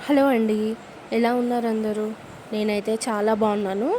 Hello అండి. ఎలా ఉన్నారు అందరూ? నేనైతే చాలా బాగున్నాను.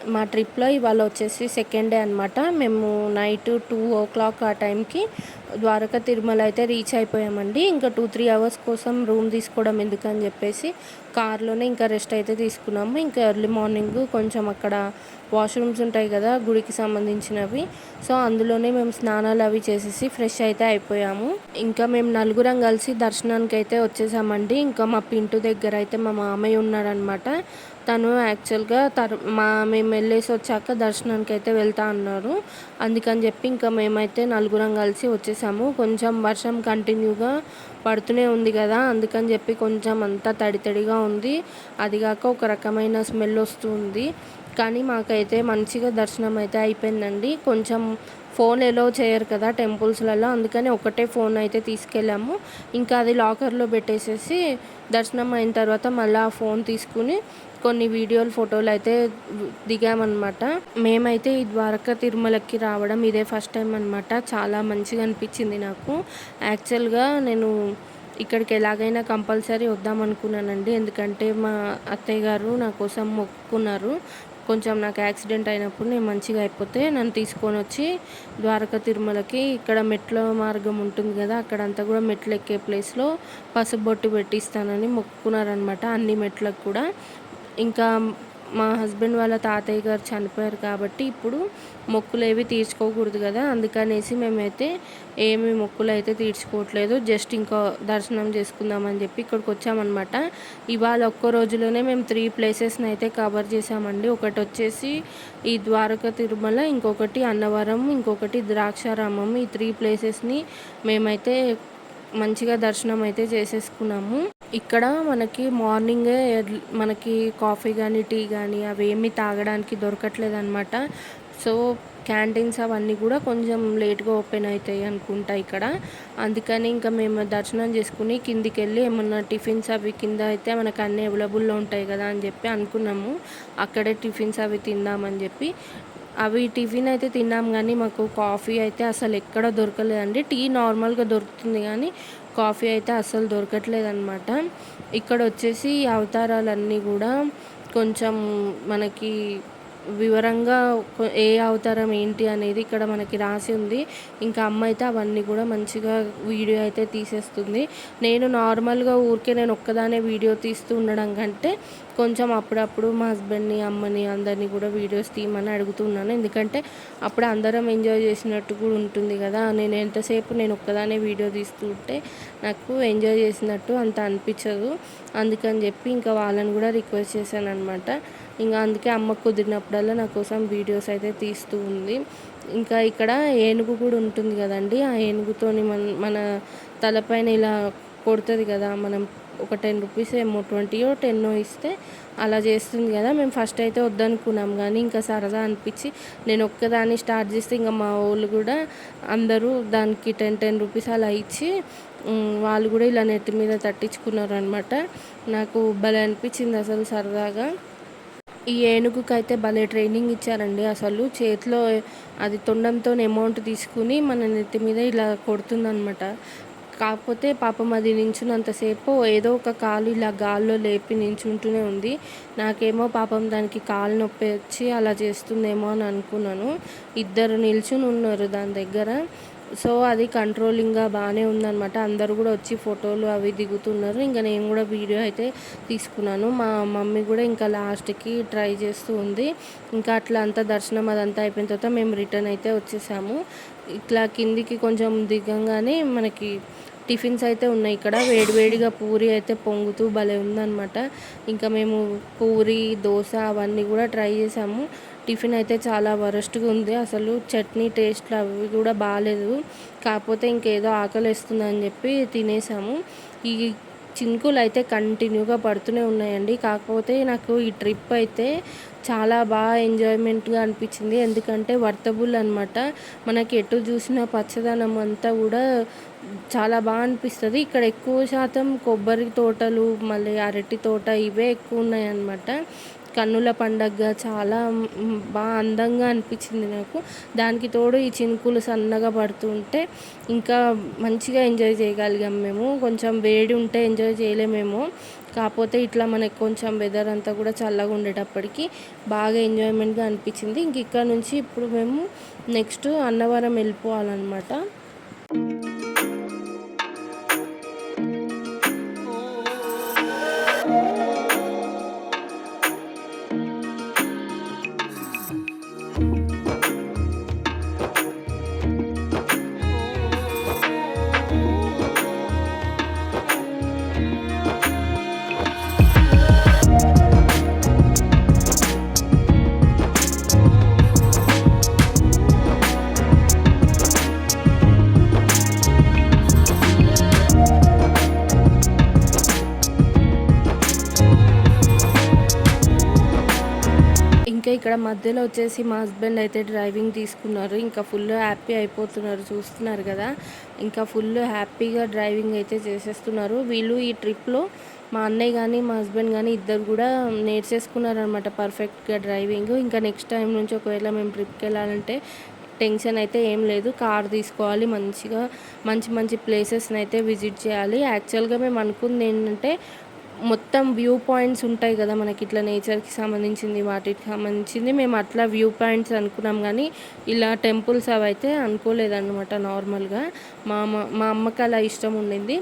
మా ట్రిప్‌లో ఇవాళ వచ్చేసి సెకండ్ డే అనమాట. మేము నైట్ 2:00 ఆ టైంకి ద్వారకా తిరుమల అయితే రీచ్ అయిపోయామండి. ఇంకా 2, 3 అవర్స్ కోసం రూమ్ తీసుకోవడం ఎందుకని చెప్పేసి కార్‌లోనే ఇంకా రెస్ట్ అయితే తీసుకున్నాము. ఇంకా ఎర్లీ మార్నింగ్ కొంచెం అక్కడ వాష్‌రూమ్స్ ఉంటాయి కదా! గుడికి సంబంధించినవి. సో, అందులోనే మేము స్నానాలు అవి చేసేసి ఫ్రెష్ అయితే అయిపోయాము. ఇంకా మేము నలుగురం కలిసి దర్శనానికైతే వచ్చేసామండి. ఇంకా మా పింటు దగ్గర అయితే మా మామయ్య ఉన్నాడనమాట. తను యాక్చువల్‌గా మేము వెళ్ళేసి వచ్చాక దర్శనానికైతే వెళ్తా అన్నారు. అందుకని చెప్పి ఇంకా మేమైతే నలుగురం కలిసి వచ్చేసాము. కొంచెం వర్షం కంటిన్యూగా పడుతూనే ఉంది కదా! అందుకని చెప్పి కొంచెం అంతా తడి తడిగా ఉంది. అది కాక ఒక రకమైన స్మెల్ వస్తూ ఉంది. కానీ మాకైతే మంచిగా దర్శనం అయితే అయిపోయిందండి. కొంచెం ఫోన్ ఎలో చేయరు కదా టెంపుల్స్‌లలో. అందుకని ఒకటే ఫోన్ అయితే తీసుకెళ్ళాము. ఇంకా అది లాకర్‌లో పెట్టేసేసి దర్శనం అయిన తర్వాత మళ్ళీ ఆ ఫోన్ తీసుకుని కొన్ని వీడియోలు, ఫోటోలు అయితే దిగామన్నమాట. మేమైతే ఈ ద్వారకా తిరుమలకి రావడం ఇదే ఫస్ట్ టైం అనమాట. చాలా మంచిగా అనిపించింది నాకు. యాక్చువల్‌గా నేను ఇక్కడికి ఎలాగైనా కంపల్సరీ వద్దామనుకున్నానండి. ఎందుకంటే మా అత్తయ్య గారు నా కోసం మొక్కుకున్నారు. కొంచెం నాకు యాక్సిడెంట్ అయినప్పుడు నేను మంచిగా అయిపోతే నన్ను తీసుకొనొచ్చి ద్వారకా తిరుమలకి ఇక్కడ మెట్ల మార్గం ఉంటుంది కదా! అక్కడంతా కూడా మెట్లు ఎక్కే ప్లేస్‌లో పసుపు బొట్టు పెట్టిస్తానని మొక్కుకున్నారనమాట అన్ని మెట్లకు కూడా. ఇంకా మా హస్బెండ్ వాళ్ళ తాతయ్య గారు చనిపోయారు కాబట్టి ఇప్పుడు మొక్కులేవి తీర్చుకోకూడదు కదా! అందుకనేసి మేమైతే ఏమి మొక్కులైతే తీర్చుకోవట్లేదు. జస్ట్ ఇంకా దర్శనం చేసుకుందామని చెప్పి ఇక్కడికొచ్చామనమాట. ఇవాళ ఒక్క రోజులోనే మేము 3 ప్లేసెస్‌ని అయితే కవర్ చేసామండి. ఒకటొచ్చేసి ఈ ద్వారకా తిరుమల, ఇంకొకటి అన్నవరం, ఇంకొకటి ద్రాక్షారామం. ఈ 3 ప్లేసెస్‌ని మేమైతే మంచిగా దర్శనం అయితే చేసేసుకున్నాము. ఇక్కడ మనకి మార్నింగే మనకి కాఫీ గానీ, టీ గానీ అవేమీ తాగడానికి దొరకట్లేదనమాట. సో, క్యాంటీన్స్ అవన్నీ కూడా కొంచెం లేట్‌గా ఓపెన్ అయితాయి అనుకుంటా ఇక్కడ. అందుకని ఇంకా మేము దర్శనం చేసుకొని కిందికెళ్ళి ఏమన్నా టిఫిన్స్ అవి కింద అయితే మనకు అన్నీ అవైలబుల్‌లో ఉంటాయి కదా అని చెప్పి అనుకున్నాము. అక్కడే టిఫిన్స్ అవి తిందామని చెప్పి. అవి టిఫిన్ అయితే తిన్నాం గానీ మాకు కాఫీ అయితే అసలు ఎక్కడ దొరకలేదండి. టీ నార్మల్‌గా దొరుకుతుంది గానీ కాఫీ అయితే అస్సలు దొరకట్లేదనమాట. ఇక్కడొచ్చేసి అవతారాలన్నీ గూడా కొంచెం మనకి వివరంగా ఏ అవతారం ఏంటి అనేది ఇక్కడ మనకి రాసి ఉంది. ఇంకా అమ్మ అయితే అవన్నీ కూడా మంచిగా వీడియో అయితే తీసేస్తుంది. నేను నార్మల్‌గా ఊరికే నేను ఒక్కదాన్నే వీడియో తీస్తూ ఉండడం కంటే కొంచెం అప్పుడప్పుడు మా హస్బెండ్‌ని, అమ్మని అందరిని కూడా వీడియోస్ తీయమని అడుగుతున్నాను. ఎందుకంటే అప్పుడు అందరం ఎంజాయ్ చేసినట్టు కూడా ఉంటుంది కదా! నేను ఒక్కదాన్నే వీడియో తీస్తూ ఉంటే నాకు ఎంజాయ్ చేసినట్టు అంత అనిపించదు. అందుకని చెప్పి ఇంకా వాళ్ళని కూడా రిక్వెస్ట్ చేశాననమాట. ఇంకా అందుకే అమ్మ కుదిరినప్పుడల్లా నా కోసం వీడియోస్ అయితే తీస్తూ ఉంది. ఇంకా ఇక్కడ ఏనుగు కూడా ఉంటుంది కదండీ! ఆ ఏనుగుతోని మన తలపైన ఇలా కొడతది కదా! మనం ఒక రూ. 10 ఏమో 20 10 ఇస్తే అలా చేస్తుంది కదా! మేము ఫస్ట్ అయితే వద్దనుకున్నాం గానీ ఇంకా సరదా అనిపించి నేను ఒక్కదాన్ని స్టార్ట్ చేస్తే ఇంక మా వోళ్ళు కూడా అందరూ దానికి 10 రూపీస్ అలా ఇచ్చి వాళ్ళు కూడా ఇలా నెత్తి మీద తట్టించుకున్నారనమాట. నాకు భలే అనిపించింది అసలు సరదాగా. ఈ ఏనుగుకైతే భలే ట్రైనింగ్ ఇచ్చారండి అసలు. చేతిలో అది తొండంతోని అమౌంట్ తీసుకుని మన నెత్తి మీద ఇలా కొడుతుందనమాట. కాకపోతే పాపం అది నించున్నంతసేపు ఏదో ఒక కాలు ఇలా గాల్లో లేపి నించుంటూనే ఉంది. నాకేమో పాపం దానికి కాలు నొప్పి వచ్చి అలా చేస్తుందేమో అని అనుకున్నాను. ఇద్దరు నిల్చుని ఉన్నారు దాని దగ్గర. సో, అది కంట్రోలింగ్‌గా బానే ఉందనమాట. అందరూ గూడా వచ్చి ఫోటోలు అవి దిగుతున్నారు. ఇంక నేను గూడా వీడియో అయితే తీసుకున్నాను. మా మమ్మీ గూడా ఇంకా లాస్ట్‌కి ట్రై చేస్తూ ఉంది. ఇంకా అట్లా అంతా దర్శనం అదంతా అయిపోయిన తర్వాత మేము రిటర్న్ అయితే వచ్చేసాము. ఇట్లా కిందికి కొంచెం దిగంగానే మనకి టిఫిన్స్ అయితే ఉన్నాయి ఇక్కడ. వేడివేడిగా పూరి అయితే పొంగుతూ భలే ఉందనమాట. ఇంకా మేము పూరి, దోస అవన్నీ గూడా ట్రై చేసాము. టిఫిన్ అయితే చాలా వరస్ట్‌గా ఉంది. అసలు చట్నీ టేస్ట్‌లు అవి కూడా బాలేదు. కాకపోతే ఇంకేదో ఆకలేస్తుందని చెప్పి తినేసాము. ఈ చినుకులైతే కంటిన్యూగా పడుతూనే ఉన్నాయండి. కాకపోతే నాకు ఈ ట్రిప్ అయితే చాలా ఎంజాయ్‌మెంట్‌గా అనిపించింది. ఎందుకంటే వర్తబుల్ అనమాట. మనకి ఎటు చూసినా పచ్చదనం అంతా కూడా చాలా అనిపిస్తది. ఇక్కడ ఎక్కువ శాతం కొబ్బరి తోటలు, మళ్ళీ అరటి తోట ఇవే ఎక్కువ ఉన్నాయన్నమాట. కన్నుల పండగగా చాలా బాగా అందంగా అనిపించింది నాకు. దానికి తోడు ఈ చినుకులు సన్నగా పడుతుంటే ఇంకా మంచిగా ఎంజాయ్ చేయగలిగాం మేము. కొంచెం వేడి ఉంటే ఎంజాయ్ చేయలేమేమో, కాకపోతే ఇట్లా మనకి కొంచెం వెదర్ అంతా కూడా చల్లగా ఉండేటప్పటికి బాగా ఎంజాయ్మెంట్గా అనిపించింది. ఇంక ఇక్కడ నుంచి ఇప్పుడు మేము నెక్స్ట్ అన్నవరం వెళ్ళిపోవాలన్నమాట. ఇంకా ఇక్కడ మధ్యలో వచ్చేసి మా హస్బెండ్ అయితే డ్రైవింగ్ తీసుకున్నారు. ఇంకా ఫుల్ హ్యాపీ అయిపోతున్నారు, చూస్తున్నారు కదా. ఇంకా ఫుల్ హ్యాపీగా డ్రైవింగ్ అయితే చేసేస్తున్నారు. వీళ్ళు ఈ ట్రిప్లో మా అన్నయ్య కానీ మా హస్బెండ్ కానీ ఇద్దరు కూడా నేర్చేసుకున్నారనమాట పర్ఫెక్ట్గా డ్రైవింగ్. ఇంకా నెక్స్ట్ టైం నుంచి ఒకవేళ మేము ట్రిప్కి వెళ్ళాలంటే టెన్షన్ అయితే ఏం లేదు. కార్ తీసుకోవాలి, మంచిగా మంచి మంచి ప్లేసెస్ని అయితే విజిట్ చేయాలి. యాక్చువల్గా మేము అనుకుంది ఏంటంటే మొత్తం వ్యూ పాయింట్స్ ఉంటాయి కదా మనకి, ఇట్లా నేచర్కి సంబంధించింది వాటికి సంబంధించింది మేము అట్లా వ్యూ పాయింట్స్ అనుకున్నాం, కానీ ఇలా టెంపుల్స్ అవి అయితే అనుకోలేదన్నమాట. నార్మల్గా మా అమ్మకి అలా ఇష్టం ఉండింది.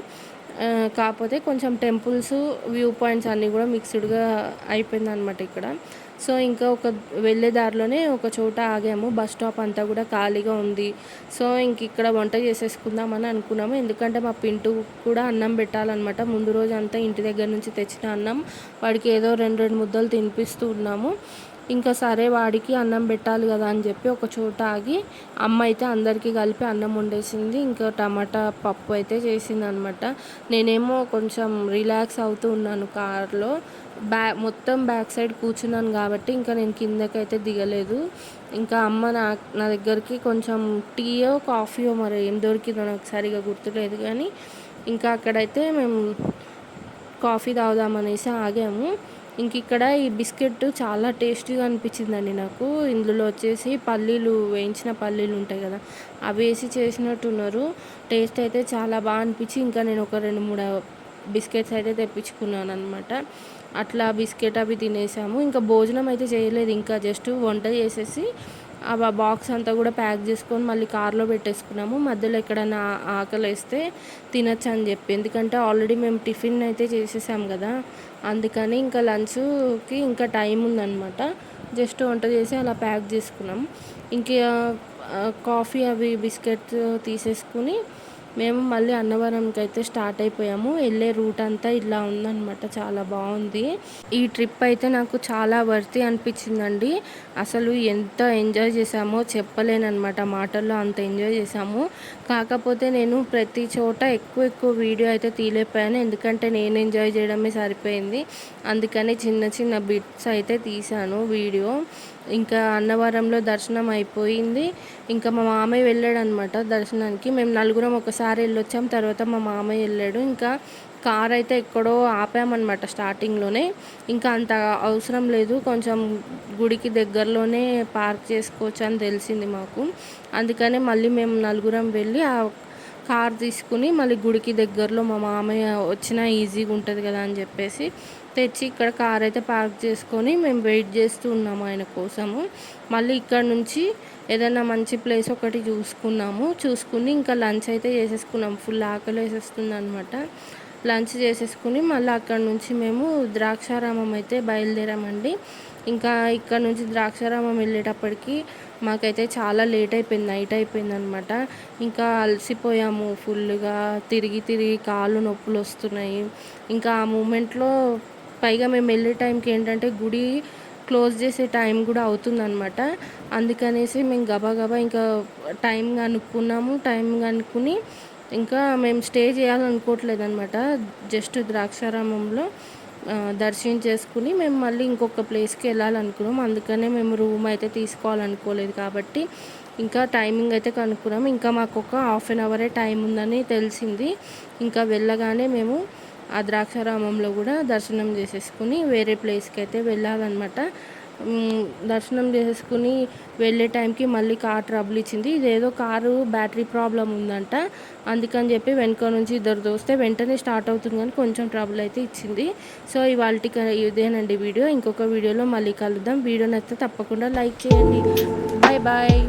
కాకపోతే కొంచెం టెంపుల్స్ వ్యూ పాయింట్స్ అన్నీ కూడా మిక్స్డ్గా అయిపోయింది అనమాట ఇక్కడ. సో ఇంకా వెళ్ళే దారిలోనే ఒక చోట ఆగాము. బస్ స్టాప్ అంతా కూడా ఖాళీగా ఉంది. సో ఇంక ఇక్కడ వంట చేసేసుకుందామని అనుకున్నాము. ఎందుకంటే మా పింటూ కూడా అన్నం పెట్టాలన్నమాట. ముందు రోజు అంతా ఇంటి దగ్గర నుంచి తెచ్చిన అన్నం వాడికి ఏదో రెండు ముద్దలు తినిపిస్తూ ఉన్నాము. ఇంకా సరే వాడికి అన్నం పెట్టాలి కదా అని చెప్పి ఒక చోట ఆగి అమ్మ అయితే అందరికీ కలిపి అన్నం వండేసింది. ఇంకా టమాటా పప్పు అయితే చేసింది అనమాట. నేనేమో కొంచెం రిలాక్స్ అవుతూ ఉన్నాను కార్లో. మొత్తం బ్యాక్ సైడ్ కూర్చున్నాను కాబట్టి ఇంకా నేను కిందకైతే దిగలేదు. ఇంకా అమ్మ నా దగ్గరికి కొంచెం టీయో కాఫీయో మరి ఏం దొరికిందో నాకు సరిగా గుర్తులేదు, కానీ ఇంకా అక్కడైతే మేము కాఫీ తాగుదామనేసి ఆగాము. ఇంక ఇక్కడ ఈ బిస్కెట్ చాలా టేస్టీగా అనిపించిందండి నాకు. ఇందులో వచ్చేసి పల్లీలు, వేయించిన పల్లీలు ఉంటాయి కదా, అవి వేసి చేసినట్టున్నారు. టేస్ట్ అయితే చాలా బాగా అనిపించి ఇంకా నేను ఒక 2-3 బిస్కెట్స్ అయితే తెప్పించుకున్నాను అనమాట. అట్లా బిస్కెట్ అవి తినేసాము. ఇంకా భోజనం అయితే చేయలేదు, ఇంకా జస్ట్ వంట చేసేసి ఆ బాక్స్ అంతా కూడా ప్యాక్ చేసుకొని మళ్ళీ కార్లో పెట్టేసుకున్నాము. మధ్యలో ఎక్కడైనా ఆకలి వేస్తే తినచ్చు అని చెప్పి, ఎందుకంటే ఆల్రెడీ మేము టిఫిన్ అయితే చేసేసాం కదా, అందుకని ఇంకా లంచ్కి ఇంకా టైం ఉందన్నమాట. జస్ట్ వంట చేసి అలా ప్యాక్ చేసుకున్నాం. ఇంకా కాఫీ అవి బిస్కెట్స్ తీసేసుకుని మేము మళ్ళీ అన్నవరంకి అయితే స్టార్ట్ అయిపోయాము. వెళ్ళే రూట్ అంతా ఇలా ఉందన్నమాట, చాలా బాగుంది. ఈ ట్రిప్ అయితే నాకు చాలా వర్తి అనిపించిందండి. అసలు ఎంత ఎంజాయ్ చేసామో చెప్పలేనమాట, మాటల్లో అంత ఎంజాయ్ చేసాము. కాకపోతే నేను ప్రతి చోట ఎక్కువ వీడియో అయితే తీయలేకపోయాను, ఎందుకంటే నేను ఎంజాయ్ చేయడమే సరిపోయింది. అందుకని చిన్న చిన్న బిట్స్ అయితే తీశాను వీడియో. ఇంకా అన్నవరంలో దర్శనం అయిపోయింది. ఇంకా మా మామయ్య వెళ్ళాడు అనమాట దర్శనానికి. మేము నలుగురం ఒకసారి వెళ్ళొచ్చాం, తర్వాత మా మామయ్య వెళ్ళాడు. ఇంకా కార్ అయితే ఎక్కడో ఆపామన్నమాట స్టార్టింగ్లోనే. ఇంకా అంత అవసరం లేదు, కొంచెం గుడికి దగ్గరలోనే పార్క్ చేసుకోవచ్చు అని తెలిసింది మాకు. అందుకనే మళ్ళీ మేము నలుగురం వెళ్ళి ఆ కార్ తీసుకుని మళ్ళీ గుడికి దగ్గరలో మా మామయ్య వచ్చినా ఈజీగా ఉంటుంది కదా అని చెప్పేసి తెచ్చి ఇక్కడ కార్ అయితే పార్క్ చేసుకొని మేము వెయిట్ చేస్తూ ఉన్నాము ఆయన కోసము. మళ్ళీ ఇక్కడ నుంచి ఏదైనా మంచి ప్లేస్ ఒకటి చూసుకుని ఇంకా లంచ్ అయితే చేసేసుకున్నాం. ఫుల్ ఆకలి వేసేస్తుంది అనమాట. లంచ్ చేసేసుకుని మళ్ళీ అక్కడ నుంచి మేము ద్రాక్షారామం అయితే బయలుదేరామండి. ఇంకా ఇక్కడ నుంచి ద్రాక్షారామం వెళ్ళేటప్పటికి మాకైతే చాలా లేట్ అయిపోయింది, నైట్ అయిపోయింది అనమాట. ఇంకా అలసిపోయాము ఫుల్గా, తిరిగి కాళ్ళు నొప్పులు వస్తున్నాయి. ఇంకా ఆ మూమెంట్లో పైగా మేము వెళ్ళే టైంకి ఏంటంటే గుడి క్లోజ్ చేసే టైం కూడా అవుతుందన్నమాట. అందుకనేసి మేము గబా ఇంకా టైం కనుక్కుని ఇంకా మేము స్టే చేయాలనుకోవట్లేదు అనమాట. జస్ట్ ద్రాక్షారామంలో దర్శించేసుకుని మేము మళ్ళీ ఇంకొక ప్లేస్కి వెళ్ళాలనుకున్నాం. అందుకనే మేము రూమ్ అయితే తీసుకోవాలనుకోలేదు కాబట్టి ఇంకా టైమింగ్ అయితే కనుక్కున్నాము. ఇంకా మాకు ఒక 1/2 అవరే టైం ఉందని తెలిసింది. ఇంకా వెళ్ళగానే మేము ఆ ద్రాక్షారామంలో కూడా దర్శనం చేసేసుకుని వేరే ప్లేస్కి అయితే వెళ్ళాలన్నమాట. దర్శనం చేసేసుకుని వెళ్ళే టైంకి మళ్ళీ కార్ ట్రబుల్ ఇచ్చింది. ఇదేదో కారు బ్యాటరీ ప్రాబ్లం ఉందంట. అందుకని చెప్పి వెనక నుంచి ఇద్దరు దోస్తే వెంటనే స్టార్ట్ అవుతుంది కానీ కొంచెం ట్రబుల్ అయితే ఇచ్చింది. సో ఇవాళకి ఇదేనండి వీడియో. ఇంకొక వీడియోలో మళ్ళీ కలుద్దాం. వీడియో నచ్చితే తప్పకుండా లైక్ చేయండి. Bye bye.